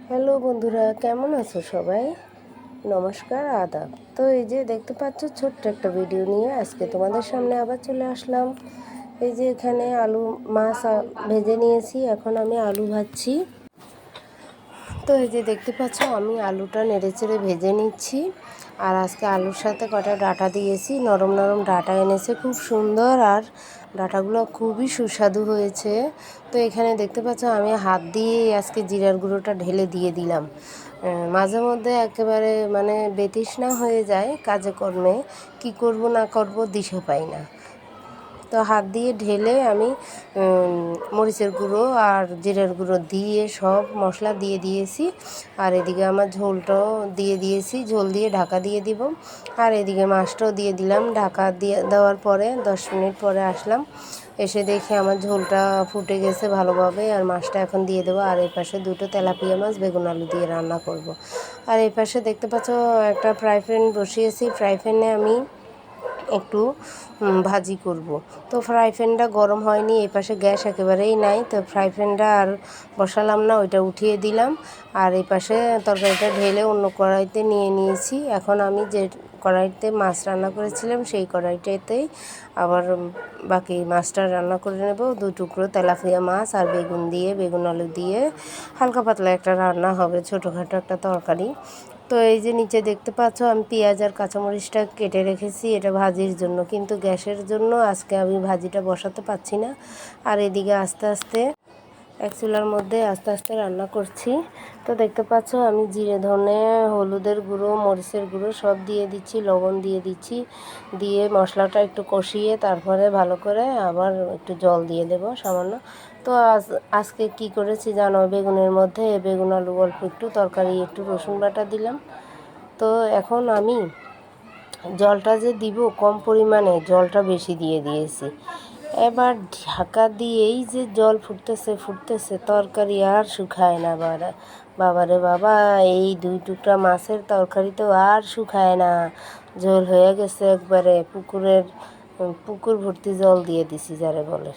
Hello বন্ধুরা, কেমন আছো সবাই? নমস্কার, আদাব। তো এই যে দেখতে পাচ্ছ, ছোট্ট একটা ভিডিও নিয়ে আজকে তোমাদের সামনে আবার চলে আসলাম। এই যে এখানে মাছ ভেজে নিয়েছি, এখন আমি আলু ভাজছি। তো এই যে দেখতে পাচ্ছ, আমি আলুটা নেড়েচেড়ে ভেজে নিচ্ছি। আর আজকে আলুর সাথে কটা ডাঁটা দিয়েছি, নরম নরম ডাঁটা এনেছে, খুব সুন্দর। আর ডাঁটাগুলো খুবই সুস্বাদু হয়েছে। তো এখানে দেখতে পাচ্ছ, আমি হাত দিয়ে আজকে জিরার গুঁড়োটা ঢেলে দিয়ে দিলাম। মাঝে মধ্যে একেবারে মানে বেতৃষ্ণা হয়ে যায় কাজে কর্মে, কি করব না করব দিশা পাই না। তো হাত দিয়ে ঢেলে আমি মরিচের গুঁড়ো আর জিরের গুঁড়ো দিয়ে সব মশলা দিয়ে দিয়েছি। আর এদিকে আমার ঝোলটাও দিয়ে দিয়েছি, ঝোল দিয়ে ঢাকা দিয়ে দিব। আর এদিকে মাছটাও দিয়ে দিলাম। ঢাকা দিয়ে দেওয়ার পরে 10 মিনিট পরে আসলাম, এসে দেখে আমার ঝোলটা ফুটে গেছে ভালোভাবে। আর মাছটা এখন দিয়ে দেবো। আর এই পাশে দুটো তেলাপিয়া মাছ বেগুন আলু দিয়ে রান্না করব। আর এই পাশে দেখতে পাচ্ছ, একটা ফ্রাই প্যান বসিয়েছি। ফ্রাই প্যানে আমি একটু ভাজি করব। তো ফ্রাই প্যানটা গরম হয়নি, এই পাশে গ্যাস একেবারেই নাই। তো ফ্রাই প্যানটা আর বসালাম না, ওইটা উঠিয়ে দিলাম। আর এই পাশে তরকারিটা ঢেলে অন্য কড়াইতে নিয়ে নিয়েছি। এখন আমি যে কড়াইতে মাছ রান্না করেছিলাম সেই কড়াইটাতেই আবার বাকি মাছটা রান্না করে নেব। 2 টুকরো তেলাপিয়া মাছ আর বেগুন আলু দিয়ে হালকা পাতলা একটা রান্না হবে, ছোটোখাটো একটা তরকারি। তো এই যে নিচে দেখতে পাচ্ছ, আমি পেঁয়াজ আর কাঁচামরিচটা কেটে রেখেছি, এটা ভাজির জন্য। কিন্তু গ্যাসের জন্য আজকে আমি ভাজিটা বসাতে পারছি না। আর এদিকে আস্তে আস্তে এক চুলার মধ্যে আস্তে আস্তে রান্না করছি। তো দেখতে পাচ্ছ, আমি জিরে ধনে হলুদের গুঁড়ো মরিচের গুঁড়ো সব দিয়ে দিচ্ছি, লবণ দিয়ে দিচ্ছি। দিয়ে মশলাটা একটু কষিয়ে তারপরে ভালো করে আবার একটু জল দিয়ে দেব সামান্য। তো আজকে কি করেছি জানো, বেগুনের মধ্যে বেগুন আলু অল্প একটু তরকারি, একটু রসুন বাটা দিলাম। তো এখন আমি জলটা যে দিব কম পরিমাণে, জলটা বেশি দিয়ে দিয়েছি। এবার ঢাকা দিয়েই যে জল ফুটতেছে, তরকারি আর শুকায় না। বাবারে বাবা, এই 2 টুকরা মাছের তরকারি তো আর শুকায় না, ঝোল হয়ে গেছে একবারে পুকুর ভর্তি জল দিয়ে দিছি যারে বলে।